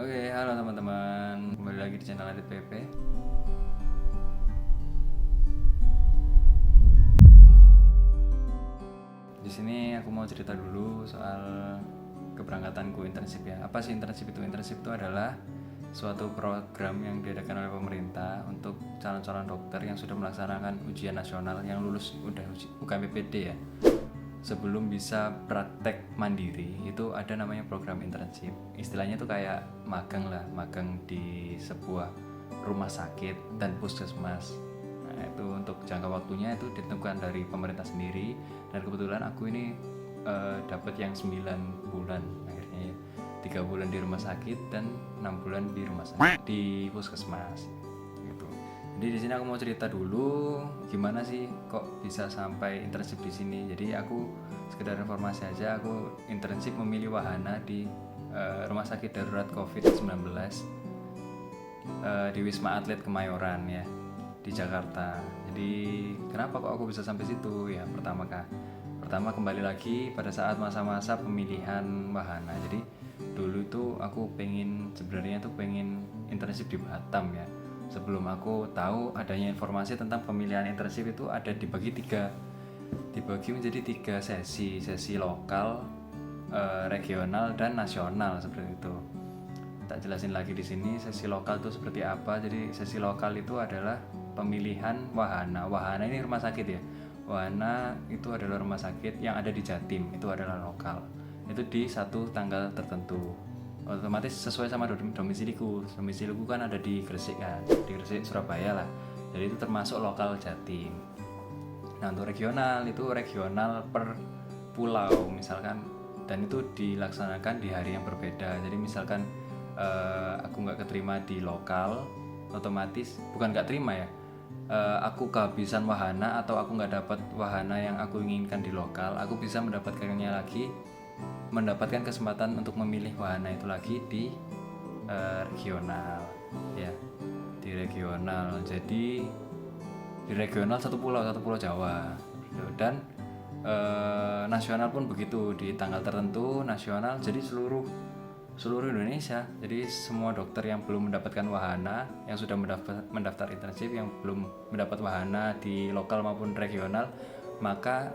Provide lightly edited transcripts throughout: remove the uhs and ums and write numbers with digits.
Oke, halo teman-teman. Kembali lagi di channel Adit PP. Di sini aku mau cerita dulu soal keberangkatanku internship ya. Apa sih internship itu? Internship itu adalah suatu program yang diadakan oleh pemerintah untuk calon-calon dokter yang sudah melaksanakan ujian nasional yang lulus udah UKMPPD ya. Sebelum bisa praktek mandiri itu ada namanya program internship. Istilahnya tuh kayak magang lah, magang di sebuah rumah sakit dan puskesmas. Nah, itu untuk jangka waktunya itu ditentukan dari pemerintah sendiri, dan kebetulan aku ini dapat yang 9 bulan akhirnya ya. 3 bulan di rumah sakit dan 6 bulan di rumah sakit di puskesmas. Jadi di sini aku mau cerita dulu gimana sih kok bisa sampai internship di sini. Jadi aku sekedar informasi aja, aku internship memilih wahana di Rumah Sakit Darurat COVID-19 di Wisma Atlet Kemayoran ya, di Jakarta. Jadi kenapa kok aku bisa sampai situ ya? Pertama kembali lagi pada saat masa-masa pemilihan wahana. Jadi dulu itu aku sebenarnya pengen internship di Batam ya. Sebelum aku tahu adanya informasi tentang pemilihan internship itu ada dibagi menjadi 3 sesi lokal, regional dan nasional seperti itu. Tak jelasin lagi di sini sesi lokal itu seperti apa. Jadi sesi lokal itu adalah pemilihan wahana. Wahana ini rumah sakit ya. Wahana itu adalah rumah sakit yang ada di Jatim, itu adalah lokal. Itu di satu tanggal tertentu. Otomatis sesuai sama domisiliku kan ada di Gresik kan, di Gresik Surabaya lah, jadi itu termasuk lokal Jatim. Nah untuk regional itu regional per pulau misalkan, dan itu dilaksanakan di hari yang berbeda. Jadi misalkan aku nggak keterima di lokal, otomatis bukan nggak terima ya, aku kehabisan wahana atau aku nggak dapat wahana yang aku inginkan di lokal, aku bisa mendapatkan kesempatan untuk memilih wahana itu lagi di regional ya, di regional. Jadi di regional satu pulau Jawa, dan nasional pun begitu, di tanggal tertentu nasional. Jadi seluruh Indonesia. Jadi semua dokter yang belum mendapatkan wahana, yang sudah mendaftar internship, yang belum mendapat wahana di lokal maupun regional, maka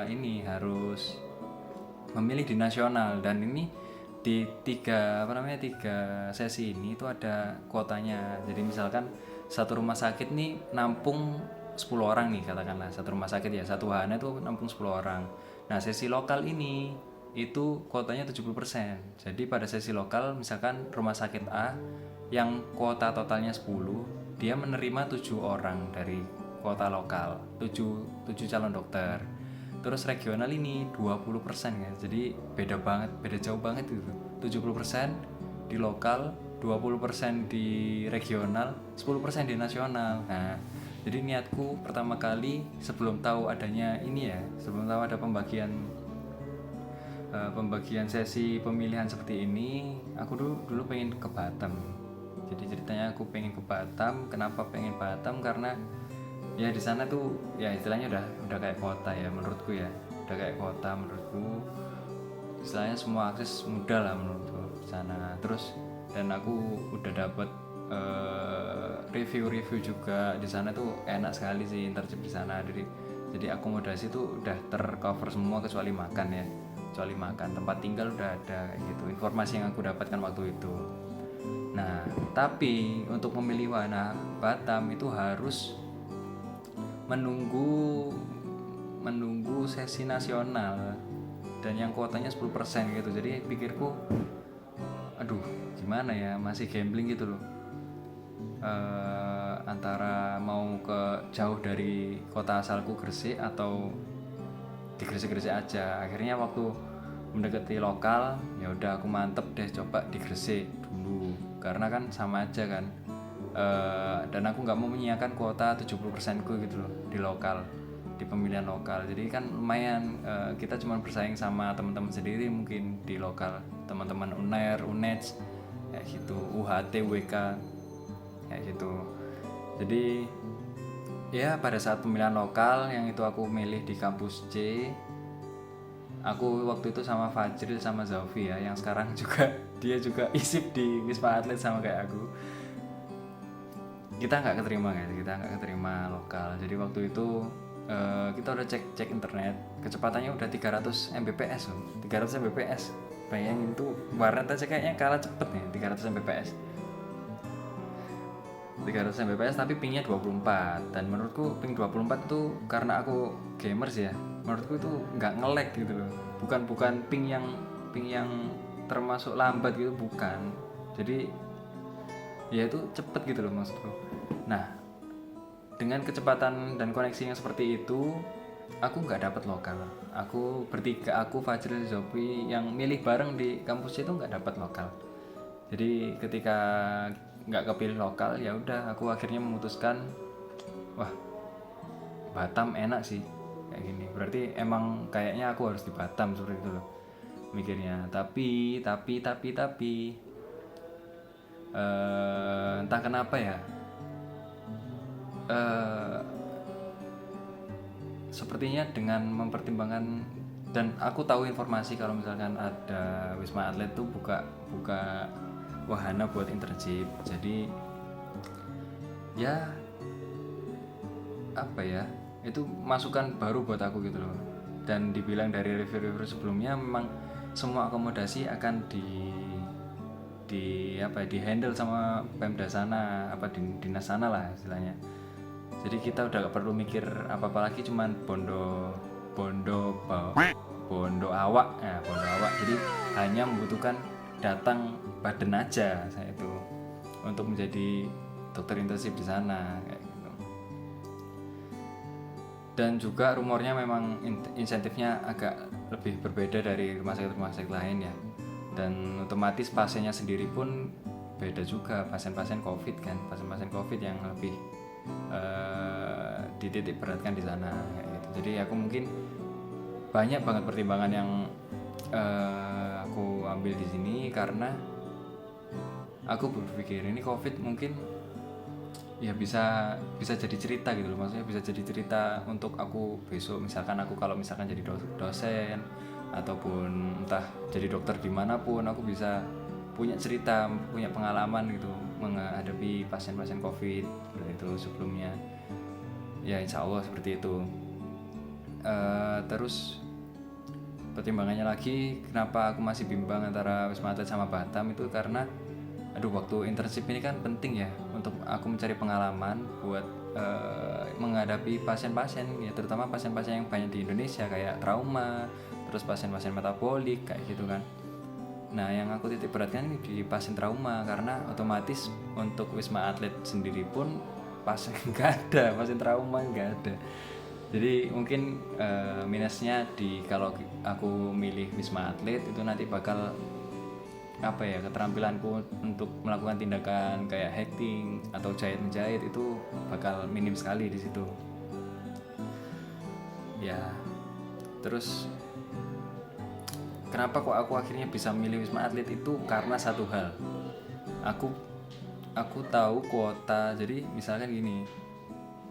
ini harus memilih di nasional. Dan ini di tiga sesi ini itu ada kuotanya. Jadi misalkan satu rumah sakit nih nampung 10 orang nih, katakanlah satu rumah sakit ya, satu wahana itu nampung 10 orang. Nah sesi lokal ini itu kuotanya 70%. Jadi pada sesi lokal misalkan rumah sakit A yang kuota totalnya 10, dia menerima 7 orang dari kuota lokal, 7 calon dokter. Terus regional ini 20% ya. Jadi beda jauh banget itu. 70% di lokal, 20% di regional, 10% di nasional. Nah, jadi niatku pertama kali sebelum tahu adanya ini ya, sebelum tahu ada pembagian sesi pemilihan seperti ini, aku dulu pengen ke Batam. Jadi ceritanya aku pengen ke Batam. Kenapa pengen Batam? Karena ya di sana tuh ya istilahnya udah kayak kota ya menurutku ya, udah kayak kota menurutku. Istilahnya semua akses mudah lah menurutku di sana. Terus dan aku udah dapet review juga di sana tuh enak sekali sih internship di sana. Jadi akomodasi tuh udah tercover semua kecuali makan, tempat tinggal udah ada kayak gitu. Informasi yang aku dapatkan waktu itu. Nah tapi untuk memilih wahana Batam itu harus menunggu sesi nasional, dan yang kuotanya 10% gitu. Jadi pikirku, aduh gimana ya, masih gambling gitu loh, antara mau ke jauh dari kota asalku Gresik atau di Gresik aja. Akhirnya waktu mendekati lokal, ya udah aku mantep deh coba di Gresik dulu, karena kan sama aja kan. Dan aku nggak mau menyiapkan kuota 70% ku gitu loh di lokal, di pemilihan lokal. Jadi kan lumayan, kita cuma bersaing sama teman-teman sendiri mungkin di lokal, teman-teman UNER, UNEJ ya gitu, UHT, WK ya gitu. Jadi ya pada saat pemilihan lokal yang itu aku milih di kampus C, Aku waktu itu sama Fajril sama Zaufi ya, yang sekarang juga dia juga isip di Wisma Atlet sama kayak aku. Kita nggak keterima lokal. Jadi waktu itu kita udah cek internet, kecepatannya udah 300 Mbps loh. 300 Mbps. Bayangin tuh, warnet aja kayaknya kalah cepet nih 300 Mbps. 300 Mbps tapi pingnya 24, dan menurutku ping 24 itu karena aku gamers ya, menurutku itu nggak nge-lag gitu loh. Bukan ping yang termasuk lambat gitu, bukan. Jadi ya itu cepet gitu loh maksudku. Nah, dengan kecepatan dan koneksi yang seperti itu, aku nggak dapat lokal. Aku bertiga, aku Fajril, Zopi yang milih bareng di kampus itu nggak dapat lokal. Jadi ketika nggak kepilih lokal, ya udah aku akhirnya memutuskan, wah Batam enak sih kayak gini. Berarti emang kayaknya aku harus di Batam seperti itu loh mikirnya. Tapi entah kenapa ya, sepertinya dengan mempertimbangkan, dan aku tahu informasi kalau misalkan ada Wisma Atlet tuh buka wahana buat internship. Jadi ya apa ya, itu masukan baru buat aku gitu loh. Dan dibilang dari review-review sebelumnya, memang semua akomodasi akan di handle sama Pemda sana, dinas sana lah istilahnya. Jadi kita udah gak perlu mikir apa-apa lagi, cuman bondo awak. Jadi hanya membutuhkan datang badan aja saya itu untuk menjadi dokter intensif di sana kayak gitu. Dan juga rumornya memang insentifnya agak lebih berbeda dari rumah sakit lain ya. Dan otomatis pasiennya sendiri pun beda juga, pasien-pasien COVID kan, pasien-pasien COVID yang lebih dititik beratkan di sana kayak gitu. Jadi aku mungkin banyak banget pertimbangan yang aku ambil di sini, karena aku berpikir ini COVID mungkin ya bisa jadi cerita gitu loh. Maksudnya bisa jadi cerita untuk aku besok, misalkan aku kalau misalkan jadi dosen ataupun entah jadi dokter dimanapun, aku bisa punya cerita, punya pengalaman gitu menghadapi pasien-pasien COVID seperti itu sebelumnya. Ya insya Allah seperti itu. Terus pertimbangannya lagi kenapa aku masih bimbang antara Wisma Atlet sama Batam itu karena waktu internship ini kan penting ya untuk aku mencari pengalaman buat menghadapi pasien-pasien ya, terutama pasien-pasien yang banyak di Indonesia kayak trauma, terus pasien-pasien metabolik kayak gitu kan. Nah yang aku titik beratkan ini di pasien trauma, karena otomatis untuk Wisma Atlet sendiri pun pasien nggak ada, pasien trauma nggak ada. Jadi mungkin minusnya di kalau aku milih Wisma Atlet itu nanti bakal keterampilanku untuk melakukan tindakan kayak hacking atau jahit-menjahit itu bakal minim sekali di situ. Ya, terus kenapa kok aku akhirnya bisa milih Wisma Atlet itu karena satu hal. Aku tahu kuota. Jadi misalkan gini.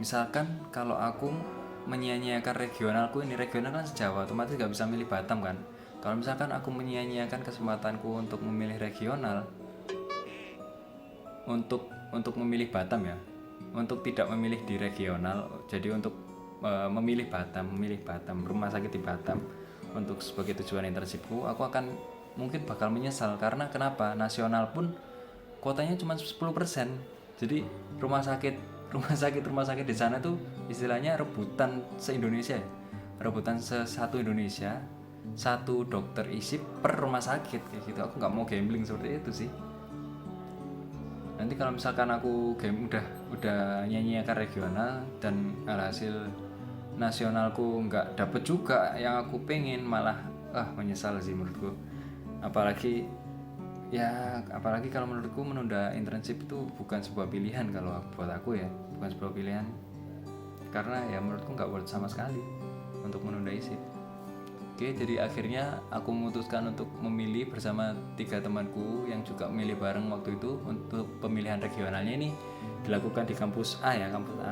Misalkan kalau aku menyia-nyiakan regionalku, ini regional kan se-Jawa, otomatis gak bisa milih Batam kan. Kalau misalkan aku menyia-nyiakan kesempatanku untuk memilih regional, untuk memilih Batam ya, untuk tidak memilih di regional, jadi untuk memilih Batam, rumah sakit di Batam untuk sebagai tujuan internshipku, aku akan mungkin bakal menyesal. Karena kenapa? Nasional pun kuotanya cuma 10%. Jadi rumah sakit di sana tuh istilahnya rebutan se-Indonesia ya. Rebutan satu Indonesia, satu dokter isip per rumah sakit kayak gitu. Aku nggak mau gambling seperti itu sih. Nanti kalau misalkan aku udah nyanyiakan regional dan alhasil nasionalku nggak dapet juga yang aku pengen, malah menyesal sih menurutku. Apalagi kalau menurutku menunda internship itu bukan sebuah pilihan. Kalau buat aku ya bukan sebuah pilihan, karena ya menurutku nggak worth sama sekali untuk menunda isip. Oke, jadi akhirnya aku memutuskan untuk memilih bersama 3 temanku yang juga memilih bareng waktu itu. Untuk pemilihan regionalnya ini dilakukan di kampus A ya,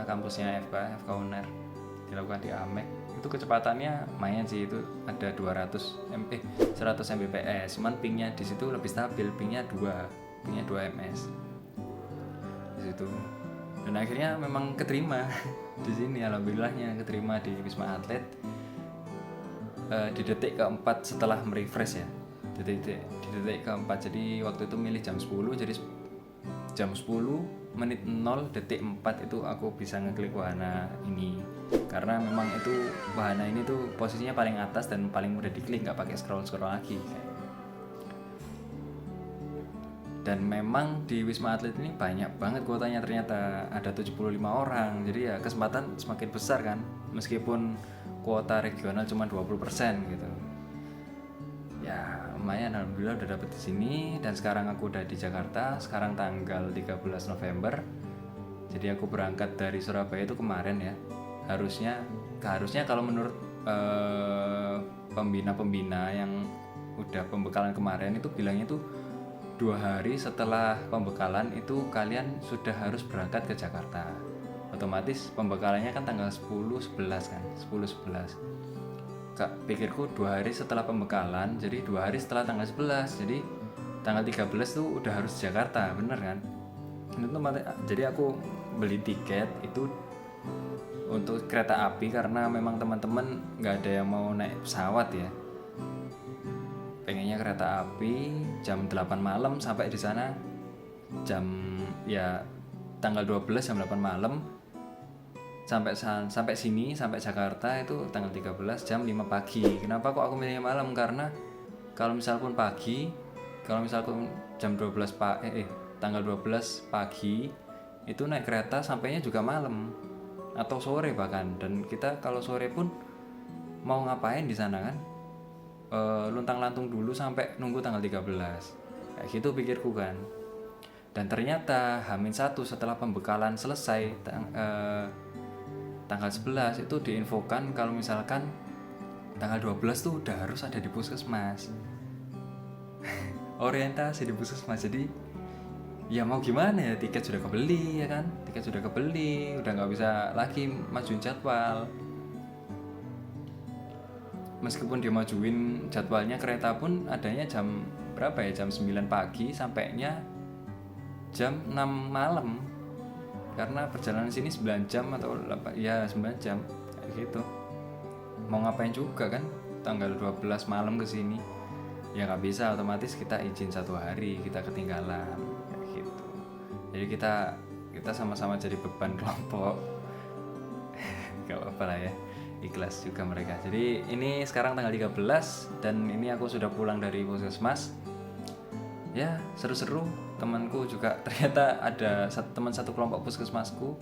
kampusnya FK UNER, dilakukan di AMEK. itu kecepatannya lumayan sih, itu ada 100 Mbps, cuman pingnya di situ lebih stabil, pingnya 2 ms di situ. Dan akhirnya memang keterima di sini, alhamdulillahnya keterima di Wisma Atlet di detik keempat setelah merefresh ya, di detik keempat. Jadi waktu itu milih jam 10, jadi jam 10 menit 0 detik 4 itu aku bisa ngeklik wahana ini, karena memang itu wahana ini tuh posisinya paling atas dan paling mudah diklik, nggak pakai scroll lagi. Dan memang di Wisma Atlet ini banyak banget kuotanya, ternyata ada 75 orang, jadi ya kesempatan semakin besar kan, meskipun kuota regional cuma 20% gitu. Ya lumayan, alhamdulillah udah dapet di sini. Dan sekarang aku udah di Jakarta, sekarang tanggal 13 November. Jadi aku berangkat dari Surabaya itu kemarin ya. Harusnya kalau menurut pembina yang udah pembekalan kemarin itu bilangnya tuh 2 hari setelah pembekalan itu kalian sudah harus berangkat ke Jakarta. Otomatis pembekalannya kan tanggal 10-11 kan, 10-11. Kak, pikirku 2 hari setelah pembekalan, jadi 2 hari setelah tanggal 11, jadi tanggal 13 tuh udah harus Jakarta, bener kan? Jadi aku beli tiket itu untuk kereta api karena memang teman-teman nggak ada yang mau naik pesawat ya. Pengennya kereta api jam 8 malam sampai di sana tanggal 12 jam 8 malam. Sampai sini, sampai Jakarta itu tanggal 13 jam 5 pagi. Kenapa kok aku milih malam? Karena kalau misalkan jam 12 tanggal 12 pagi itu naik kereta sampainya juga malam atau sore bahkan. Dan kita kalau sore pun mau ngapain di sana kan? Luntang-lantung dulu sampai nunggu tanggal 13. Kayak gitu pikirku kan. Dan ternyata H-1 setelah pembekalan selesai tanggal 11 itu diinfokan kalau misalkan tanggal 12 tuh udah harus ada di puskesmas. Orientasi di puskesmas. Jadi ya mau gimana ya, tiket sudah kebeli ya kan, udah nggak bisa lagi majuin jadwal. Meskipun dia majuin jadwalnya, kereta pun adanya jam berapa ya, jam 9 pagi sampainya jam 6 malam. Karena perjalanan sini 9 jam atau 9 jam kayak gitu. Mau ngapain juga kan tanggal 12 malam ke sini. Ya nggak bisa, otomatis kita izin 1 hari, kita ketinggalan kayak gitu. Jadi kita sama-sama jadi beban kelompok. Gak apa-apa lah ya, ikhlas juga mereka. Jadi ini sekarang tanggal 13 dan ini aku sudah pulang dari puskesmas. Ya seru-seru, temanku juga ternyata ada teman satu kelompok puskesmasku.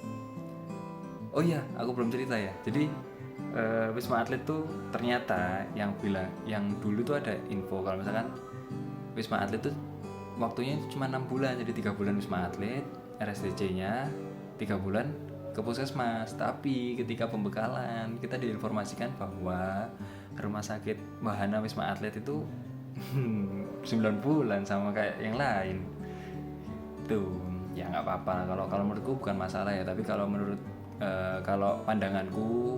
Oh iya, aku belum cerita ya. Jadi Wisma Atlet tuh ternyata yang dulu tuh ada info kalau misalkan Wisma Atlet tuh waktunya cuma 6 bulan. Jadi 3 bulan Wisma Atlet, RSDC-nya 3 bulan ke puskesmas. Tapi ketika pembekalan kita diinformasikan bahwa rumah sakit wahana Wisma Atlet itu 9 bulan sama kayak yang lain. Tuh, ya nggak apa-apa. Kalau menurutku bukan masalah ya. Tapi kalau kalau pandanganku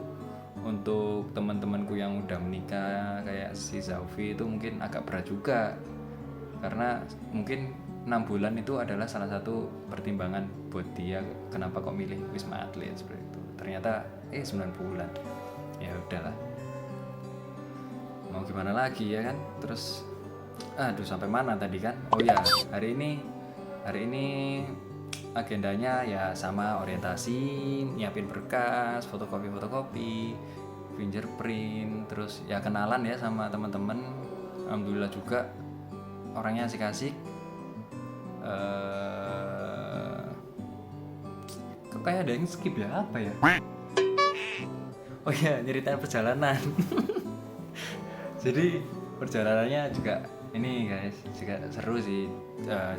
untuk teman-temanku yang udah menikah kayak si Zaufi itu mungkin agak berat juga. Karena mungkin 6 bulan itu adalah salah satu pertimbangan buat dia kenapa kok milih Wisma Atlet seperti itu. Ternyata 9 bulan. Ya udahlah. Mau gimana lagi ya kan? Terus sampai mana tadi kan? Oh ya, hari ini agendanya ya sama orientasi, nyiapin berkas, fotokopi, fingerprint, terus ya kenalan ya sama teman-teman. Alhamdulillah juga orangnya asik-asik. Kok kayak ada yang skip ya, apa ya? Oh ya, nyeritain perjalanan. Jadi perjalanannya juga ini guys, juga seru sih.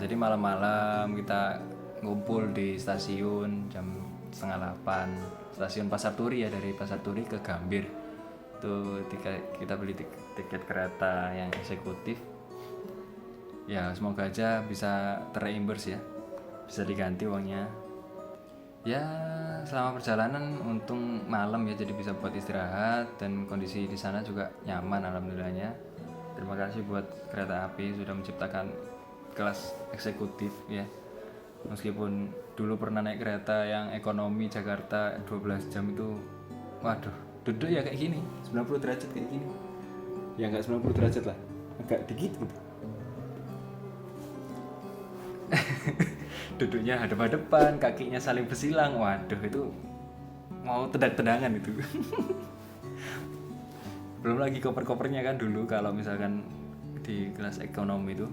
Jadi malam-malam kita ngumpul di stasiun jam 7:30, stasiun Pasar Turi ya, dari Pasar Turi ke Gambir. Tuh kita beli tiket kereta yang eksekutif. Ya semoga aja bisa terreimburse ya, bisa diganti uangnya. Ya selama perjalanan untung malam ya, jadi bisa buat istirahat dan kondisi di sana juga nyaman alhamdulillahnya. Terima kasih buat kereta api sudah menciptakan kelas eksekutif ya. Meskipun dulu pernah naik kereta yang ekonomi Jakarta 12 jam itu, waduh, duduk ya kayak gini, 90 derajat kayak gini. Ya nggak 90 derajat lah, agak dikit gitu. Duduknya hadap-hadapan, kakinya saling bersilang, waduh itu mau tendang-tendangan itu. Belum lagi koper-kopernya kan dulu kalau misalkan di kelas ekonomi itu.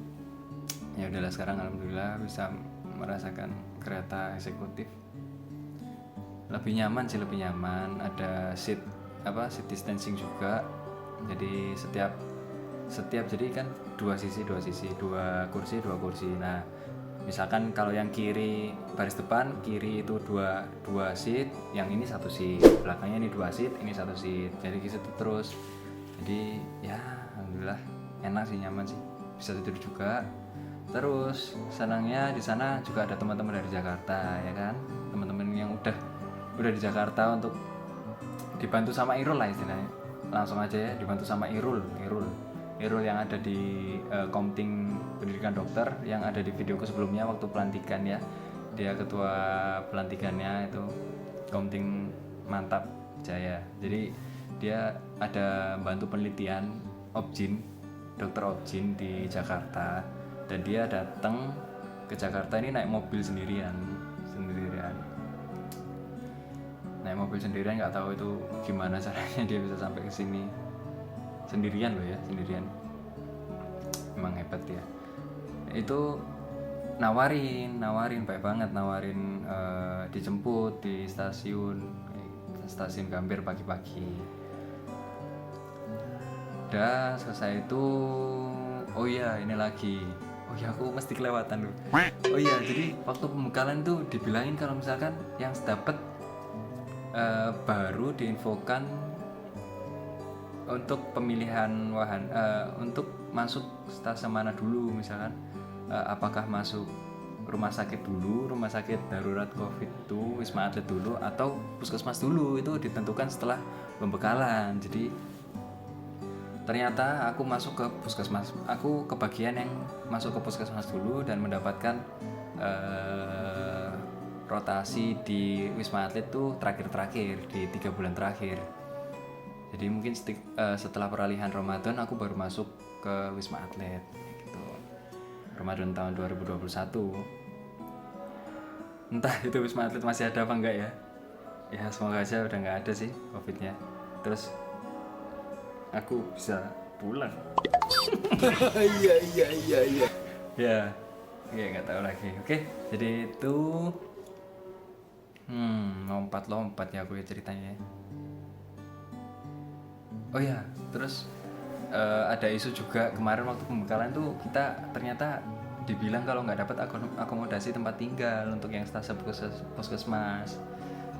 Ya udahlah, sekarang alhamdulillah bisa merasakan kereta eksekutif. Lebih nyaman sih, lebih nyaman. Ada seat distancing juga. Jadi setiap jadi kan dua kursi. Nah, misalkan kalau yang kiri baris depan kiri itu dua seat, yang ini satu seat, belakangnya ini dua seat, ini satu seat, jadi gitu terus. Jadi ya alhamdulillah enak sih, nyaman sih, bisa tidur juga. Terus senangnya di sana juga ada teman-teman dari Jakarta ya kan, teman-teman yang udah di Jakarta, untuk dibantu sama Irul lah istilahnya, langsung aja ya dibantu sama Irul yang ada di Komting Pendidikan Dokter, yang ada di videoku sebelumnya waktu pelantikan ya. Dia ketua pelantikannya itu Komting Mantap Jaya. Jadi dia ada bantu penelitian dokter Objin di Jakarta, dan dia datang ke Jakarta ini naik mobil sendirian, nggak tahu itu gimana caranya dia bisa sampai ke sini sendirian loh ya, emang hebat ya. Itu nawarin baik banget, dijemput di stasiun Gambir pagi-pagi. Udah selesai itu, oh iya ini lagi, aku mesti kelewatan loh. Oh iya, jadi waktu pembekalan tuh dibilangin kalau misalkan yang dapat baru diinfokan untuk pemilihan untuk masuk stase mana dulu, misalkan apakah masuk rumah sakit darurat COVID itu Wisma Atlet dulu atau puskesmas dulu, itu ditentukan setelah pembekalan. Jadi ternyata aku masuk ke puskesmas, aku kebagian yang masuk ke puskesmas dulu dan mendapatkan rotasi di Wisma Atlet tuh terakhir di 3 bulan terakhir. Jadi mungkin setelah peralihan Ramadan aku baru masuk ke Wisma Atlet gitu. Ramadan tahun 2021. Entah itu Wisma Atlet masih ada apa enggak ya. Ya semoga aja udah enggak ada sih COVID-nya. Terus aku bisa pulang. Iya. Ya enggak tahu lagi. Oke, jadi itu lompat ya aku ya ceritanya. Oh ya, terus ada isu juga kemarin waktu pembekalan tuh, kita ternyata dibilang kalau nggak dapat akomodasi tempat tinggal untuk yang stase puskesmas.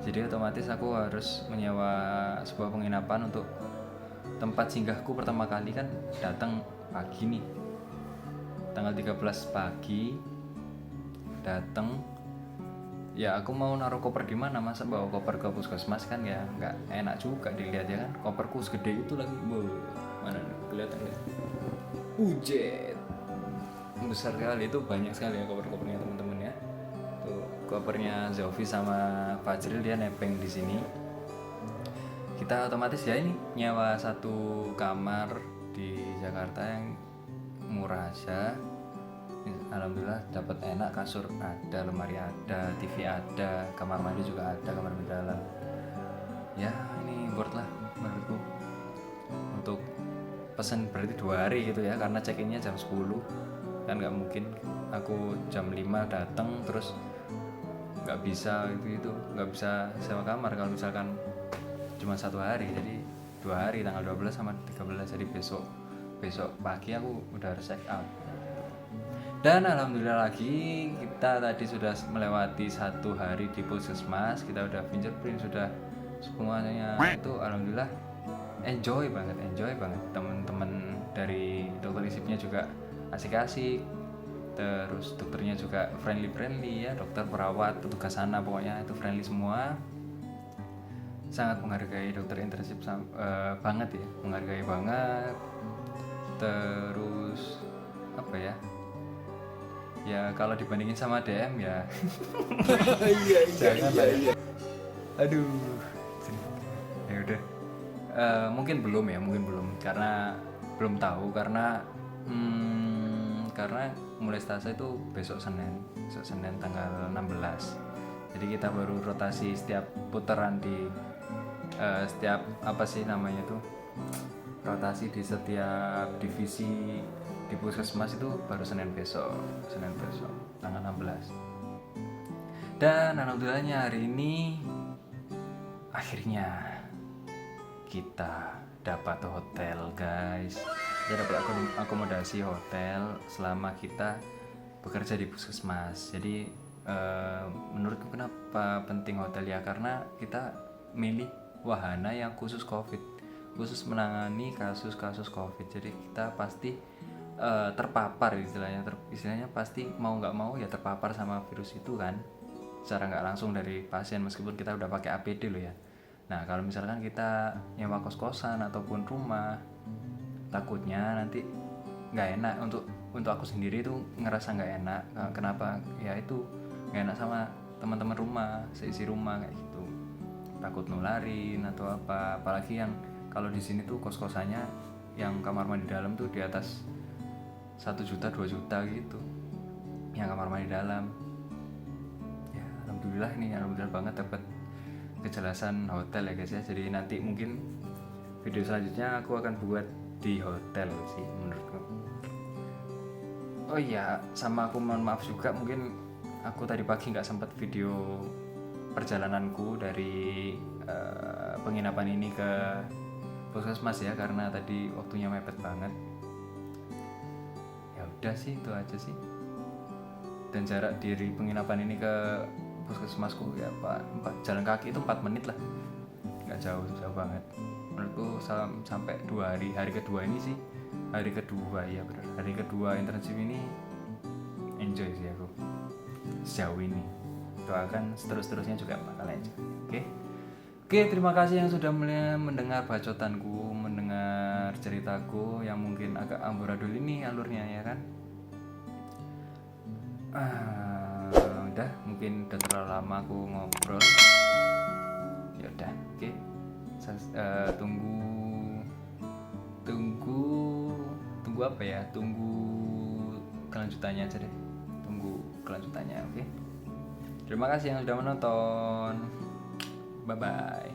Jadi otomatis aku harus menyewa sebuah penginapan untuk tempat singgahku pertama kali kan datang pagi nih. Tanggal 13 pagi datang. Ya aku mau naruh koper di mana, masa bawa koper ke puskesmas kan ya nggak enak juga dilihat ya kan. Koperku segede itu lagi, mana nih kelihatan ya, ujet besar sekali, itu banyak sekali ya kopernya teman-teman ya. Tuh kopernya Zofi sama Fajril, dia nepeng di sini. Kita otomatis ya ini nyewa satu kamar di Jakarta yang murah aja. Alhamdulillah dapat enak, kasur ada, lemari ada, TV ada, kamar mandi juga ada, kamar mandi dalam. Ya ini worth lah menurutku untuk pesan, berarti 2 hari gitu ya, karena check-innya jam 10 kan nggak mungkin aku jam 5 datang terus nggak bisa nggak bisa sewa kamar kalau misalkan cuma 1 hari. Jadi 2 hari, tanggal 12 sama 13, jadi besok pagi aku udah harus check out. Dan alhamdulillah lagi kita tadi sudah melewati 1 hari di puskesmas, kita udah fingerprint, sudah semuanya itu alhamdulillah enjoy banget. Teman-teman dari dokter isipnya juga asik-asik, Terus dokternya juga friendly ya, dokter, perawat, petugas sana pokoknya itu friendly semua. Sangat menghargai dokter internship banget ya, menghargai banget. Terus apa ya? Ya kalau dibandingin sama DM ya jangan lah ya. Aduh. Ya udah. Mungkin belum karena belum tahu karena mulai Selasa itu besok Senin tanggal 16. Jadi kita baru rotasi setiap putaran di setiap apa sih namanya tuh, rotasi di setiap divisi di puskesmas itu baru Senin besok tanggal 16. Dan alhamdulillahnya hari ini akhirnya kita dapat hotel, guys. Kita dapat akomodasi hotel selama kita bekerja di puskesmas. Jadi menurutku kenapa penting hotel ya, karena kita milih wahana yang khusus menangani kasus-kasus COVID. Jadi kita pasti terpapar istilahnya pasti mau nggak mau ya terpapar sama virus itu kan, secara nggak langsung dari pasien meskipun kita udah pakai APD loh ya. Nah kalau misalkan kita nyewa kos-kosan ataupun rumah, takutnya nanti nggak enak. Untuk aku sendiri tuh ngerasa nggak enak. Kenapa? Ya itu nggak enak sama teman-teman rumah, seisi rumah kayak gitu. Takut nularin atau apa. Apalagi yang kalau di sini tuh kos-kosannya yang kamar mandi dalam tuh di atas 1 juta 2 juta gitu. Yang kamar mandi dalam. Ya alhamdulillah banget dapat kejelasan hotel ya guys ya. Jadi nanti mungkin video selanjutnya aku akan buat di hotel sih menurutku. Oh iya, sama aku mohon maaf juga, mungkin aku tadi pagi nggak sempat video perjalananku dari penginapan ini ke puskesmas ya, karena tadi waktunya mepet banget. Ya udah sih, itu aja sih. Dan jarak dari penginapan ini ke puskesmasku ya jalan kaki itu 4 menit lah, nggak jauh banget menurutku. Sampai 2 hari kedua ini sih, hari kedua internship ini enjoy sih aku sejauh ini. Doakan seterusnya juga bakal enjoy. Oke, terima kasih yang sudah mendengar bacotanku, mendengar ceritaku yang mungkin agak amburadul ini alurnya ya kan. Udah, mungkin udah terlalu lama aku ngobrol. Ya udah, oke. Tunggu apa ya? Tunggu kelanjutannya aja deh. Oke. Terima kasih yang sudah menonton. Bye bye.